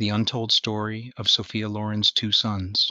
The Untold Story of Sophia Loren's Two Sons.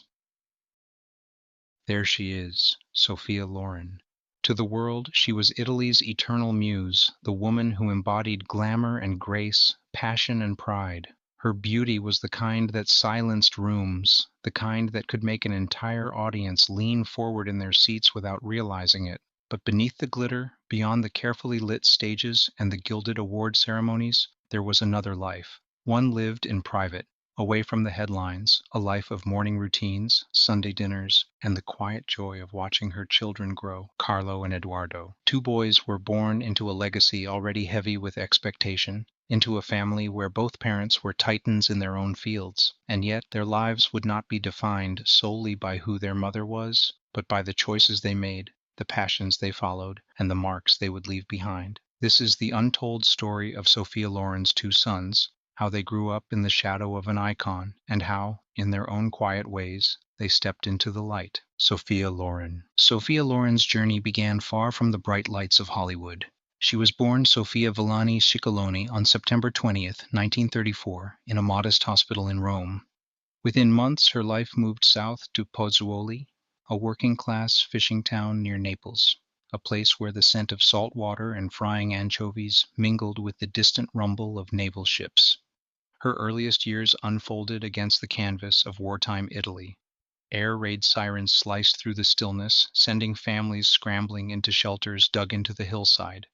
There she is, Sophia Loren. To the world, she was Italy's eternal muse, the woman who embodied glamour and grace, passion and pride. Her beauty was the kind that silenced rooms, the kind that could make an entire audience lean forward in their seats without realizing it. But beneath the glitter, beyond the carefully lit stages and the gilded award ceremonies, there was another life. One lived in private, away from the headlines, a life of morning routines, Sunday dinners, and the quiet joy of watching her children grow, Carlo and Eduardo. Two boys were born into a legacy already heavy with expectation, into a family where both parents were titans in their own fields, and yet their lives would not be defined solely by who their mother was, but by the choices they made, the passions they followed, and the marks they would leave behind. This is the untold story of Sophia Loren's two sons, how they grew up in the shadow of an icon, and how, in their own quiet ways, they stepped into the light. Sophia Loren. Sophia Loren's journey began far from the bright lights of Hollywood. She was born Sophia Villani Ciccoloni on September 20th, 1934, in a modest hospital in Rome. Within months, her life moved south to Pozzuoli, a working-class fishing town near Naples, a place where the scent of salt water and frying anchovies mingled with the distant rumble of naval ships. Her earliest years unfolded against the canvas of wartime Italy. Air raid sirens sliced through the stillness, sending families scrambling into shelters dug into the hillside.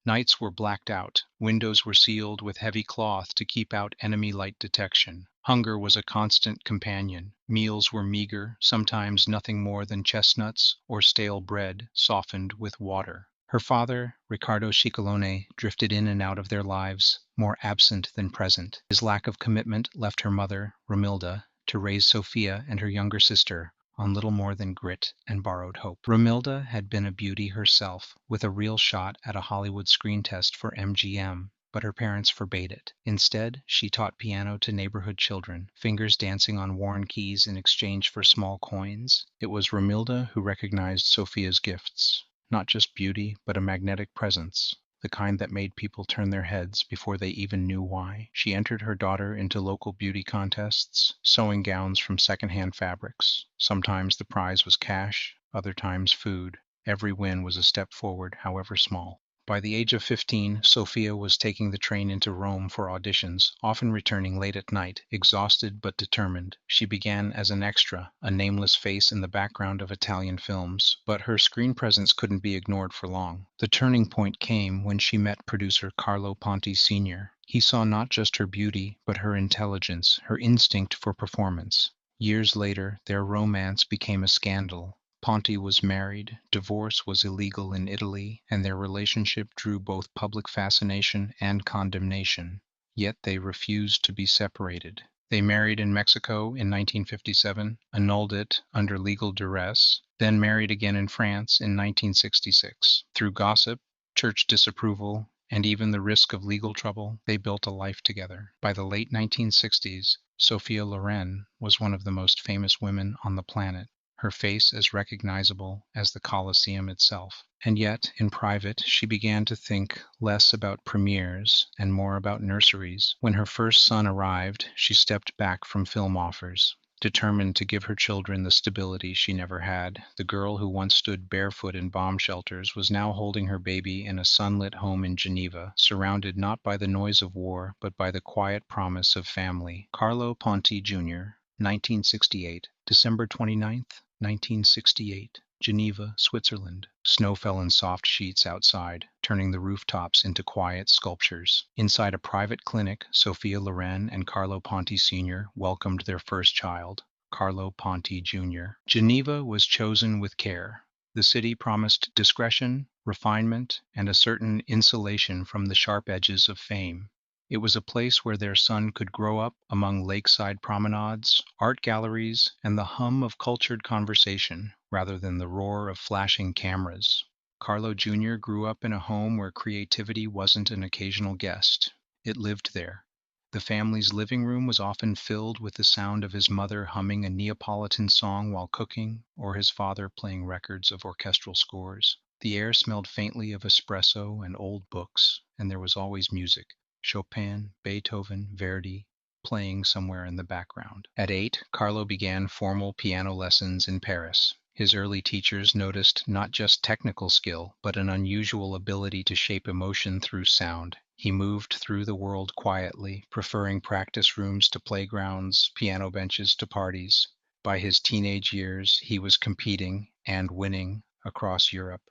Nights were blacked out, windows were sealed with heavy cloth to keep out enemy light detection. Hunger was a constant companion. Meals were meager, sometimes nothing more than chestnuts or stale bread softened with water. Her father, Riccardo Ciccolone, drifted in and out of their lives, more absent than present. His lack of commitment left her mother, Romilda, to raise Sophia and her younger sister on little more than grit and borrowed hope. Romilda had been a beauty herself, with a real shot at a Hollywood screen test for MGM, but her parents forbade it. Instead, she taught piano to neighborhood children, fingers dancing on worn keys in exchange for small coins. It was Romilda who recognized Sophia's gifts. Not just beauty, but a magnetic presence, the kind that made people turn their heads before they even knew why. She entered her daughter into local beauty contests, sewing gowns from secondhand fabrics. Sometimes the prize was cash, other times food. Every win was a step forward, however small. By the age of 15, Sophia was taking the train into Rome for auditions, often returning late at night, exhausted but determined. She began as an extra, a nameless face in the background of Italian films, but her screen presence couldn't be ignored for long. The turning point came when she met producer Carlo Ponti Jr. He saw not just her beauty, but her intelligence, her instinct for performance. Years later, their romance became a scandal. Ponti was married, divorce was illegal in Italy, and their relationship drew both public fascination and condemnation. Yet they refused to be separated. They married in Mexico in 1957, annulled it under legal duress, then married again in France in 1966. Through gossip, church disapproval, and even the risk of legal trouble, they built a life together. By the late 1960s, Sophia Loren was one of the most famous women on the planet, her face as recognizable as the Colosseum itself. And yet, in private, she began to think less about premieres and more about nurseries. When her first son arrived, she stepped back from film offers, determined to give her children the stability she never had. The girl who once stood barefoot in bomb shelters was now holding her baby in a sunlit home in Geneva, surrounded not by the noise of war, but by the quiet promise of family. Carlo Ponti Jr., 1968, December 29th, 1968, Geneva, Switzerland. Snow fell in soft sheets outside, turning the rooftops into quiet sculptures. Inside a private clinic, Sophia Loren and Carlo Ponti Sr. welcomed their first child, Carlo Ponti Jr. Geneva was chosen with care. The city promised discretion, refinement, and a certain insulation from the sharp edges of fame. It was a place where their son could grow up among lakeside promenades, art galleries, and the hum of cultured conversation, rather than the roar of flashing cameras. Carlo Jr. grew up in a home where creativity wasn't an occasional guest. It lived there. The family's living room was often filled with the sound of his mother humming a Neapolitan song while cooking, or his father playing records of orchestral scores. The air smelled faintly of espresso and old books, and there was always music. Chopin, Beethoven, Verdi, playing somewhere in the background. At 8, Carlo began formal piano lessons in Paris. His early teachers noticed not just technical skill, but an unusual ability to shape emotion through sound. He moved through the world quietly, preferring practice rooms to playgrounds, piano benches to parties. By his teenage years, he was competing and winning across Europe.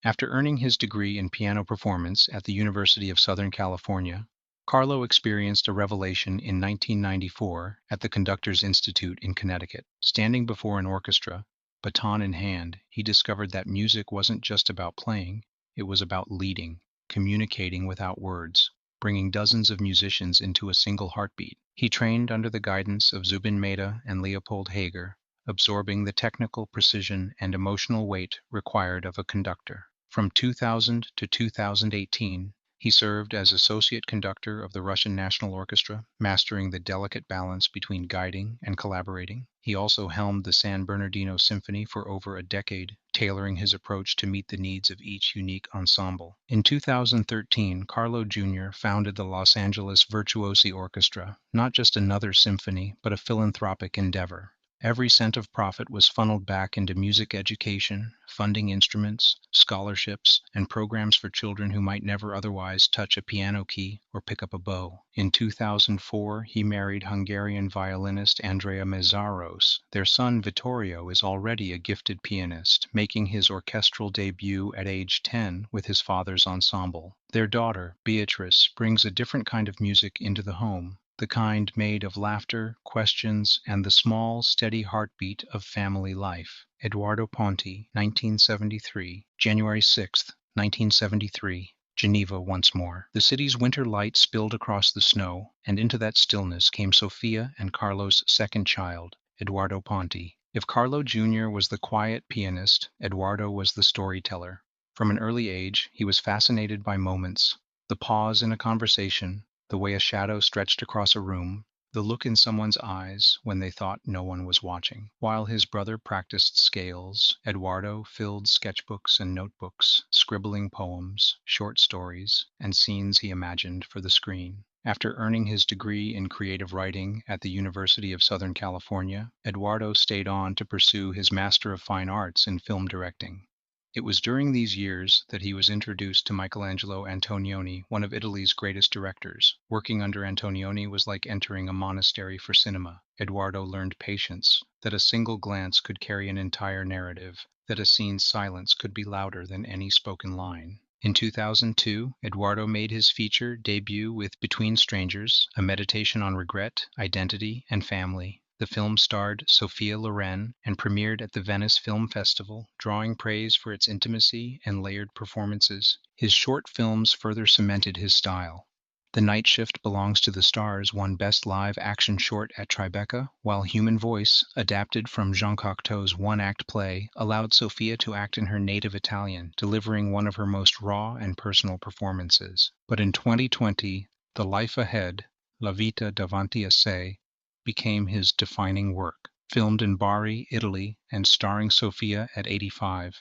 After earning his degree in piano performance at the University of Southern California, Carlo experienced a revelation in 1994 at the Conductor's Institute in Connecticut. Standing before an orchestra, baton in hand, he discovered that music wasn't just about playing, it was about leading, communicating without words, bringing dozens of musicians into a single heartbeat. He trained under the guidance of Zubin Mehta and Leopold Hager, absorbing the technical precision and emotional weight required of a conductor. From 2000 to 2018, he served as associate conductor of the Russian National Orchestra, mastering the delicate balance between guiding and collaborating. He also helmed the San Bernardino Symphony for over a decade, tailoring his approach to meet the needs of each unique ensemble. In 2013, Carlo Jr. founded the Los Angeles Virtuosi Orchestra, not just another symphony, but a philanthropic endeavor. Every cent of profit was funneled back into music education, funding instruments, scholarships, and programs for children who might never otherwise touch a piano key or pick up a bow. In 2004, he married Hungarian violinist Andrea Mészáros. Their son Vittorio is already a gifted pianist, making his orchestral debut at age 10 with his father's ensemble. Their daughter, Beatrice, brings a different kind of music into the home, the kind made of laughter, questions, and the small, steady heartbeat of family life. Eduardo Ponti, 1973, January 6, 1973, Geneva once more. The city's winter light spilled across the snow, and into that stillness came Sophia and Carlo's second child, Eduardo Ponti. If Carlo Jr. was the quiet pianist, Eduardo was the storyteller. From an early age, he was fascinated by moments, the pause in a conversation, the way a shadow stretched across a room, the look in someone's eyes when they thought no one was watching. While his brother practiced scales, Eduardo filled sketchbooks and notebooks, scribbling poems, short stories, and scenes he imagined for the screen. After earning his degree in creative writing at the University of Southern California, Eduardo stayed on to pursue his Master of Fine Arts in film directing. It was during these years that he was introduced to Michelangelo Antonioni, one of Italy's greatest directors. Working under Antonioni was like entering a monastery for cinema. Eduardo learned patience, that a single glance could carry an entire narrative, that a scene's silence could be louder than any spoken line. In 2002, Eduardo made his feature debut with Between Strangers, a meditation on regret, identity, and family. The film starred Sophia Loren and premiered at the Venice Film Festival, drawing praise for its intimacy and layered performances. His short films further cemented his style. The Night Shift Belongs to the Stars won Best Live Action Short at Tribeca, while Human Voice, adapted from Jean Cocteau's one-act play, allowed Sophia to act in her native Italian, delivering one of her most raw and personal performances. But in 2020, The Life Ahead, La Vita Davanti a Se, became his defining work. Filmed in Bari, Italy, and starring Sophia at 85,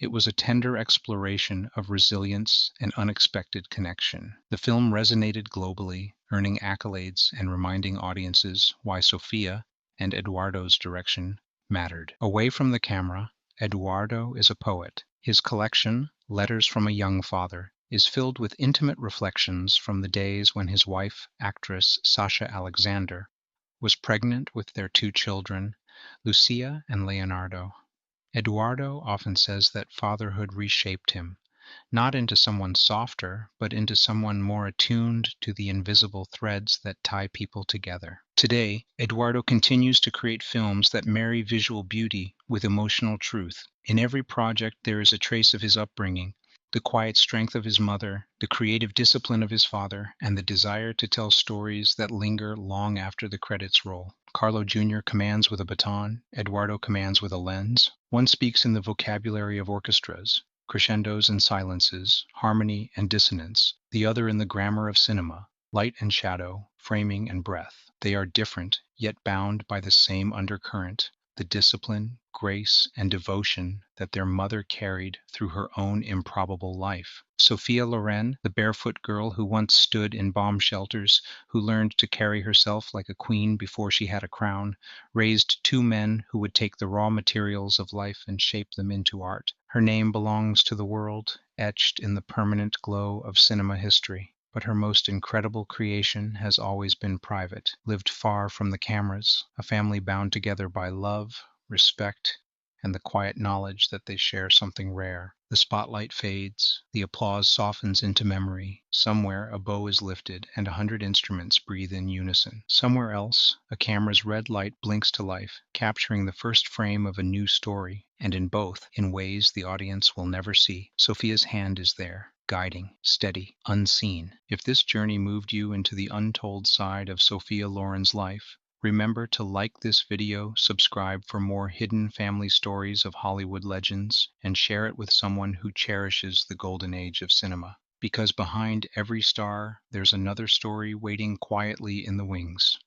it was a tender exploration of resilience and unexpected connection. The film resonated globally, earning accolades and reminding audiences why Sophia and Eduardo's direction mattered. Away from the camera, Eduardo is a poet. His collection, Letters from a Young Father, is filled with intimate reflections from the days when his wife, actress Sasha Alexander, was pregnant with their two children, Lucia and Leonardo. Eduardo often says that fatherhood reshaped him, not into someone softer, but into someone more attuned to the invisible threads that tie people together. Today, Eduardo continues to create films that marry visual beauty with emotional truth. In every project, there is a trace of his upbringing, the quiet strength of his mother, the creative discipline of his father, and the desire to tell stories that linger long after the credits roll. Carlo Jr. commands with a baton, Eduardo commands with a lens. One speaks in the vocabulary of orchestras, crescendos and silences, harmony and dissonance, the other in the grammar of cinema, light and shadow, framing and breath. They are different, yet bound by the same undercurrent, the discipline, grace, and devotion that their mother carried through her own improbable life. Sophia Loren, the barefoot girl who once stood in bomb shelters, who learned to carry herself like a queen before she had a crown, raised two men who would take the raw materials of life and shape them into art. Her name belongs to the world, etched in the permanent glow of cinema history. But her most incredible creation has always been private, lived far from the cameras, a family bound together by love, respect, and the quiet knowledge that they share something rare. The spotlight fades, the applause softens into memory. Somewhere a bow is lifted and 100 instruments breathe in unison. Somewhere else, a camera's red light blinks to life, capturing the first frame of a new story. And in both, in ways the audience will never see, Sophia's hand is there, guiding, steady, unseen. If this journey moved you into the untold side of Sophia Loren's life, remember to like this video, subscribe for more hidden family stories of Hollywood legends, and share it with someone who cherishes the golden age of cinema. Because behind every star, there's another story waiting quietly in the wings.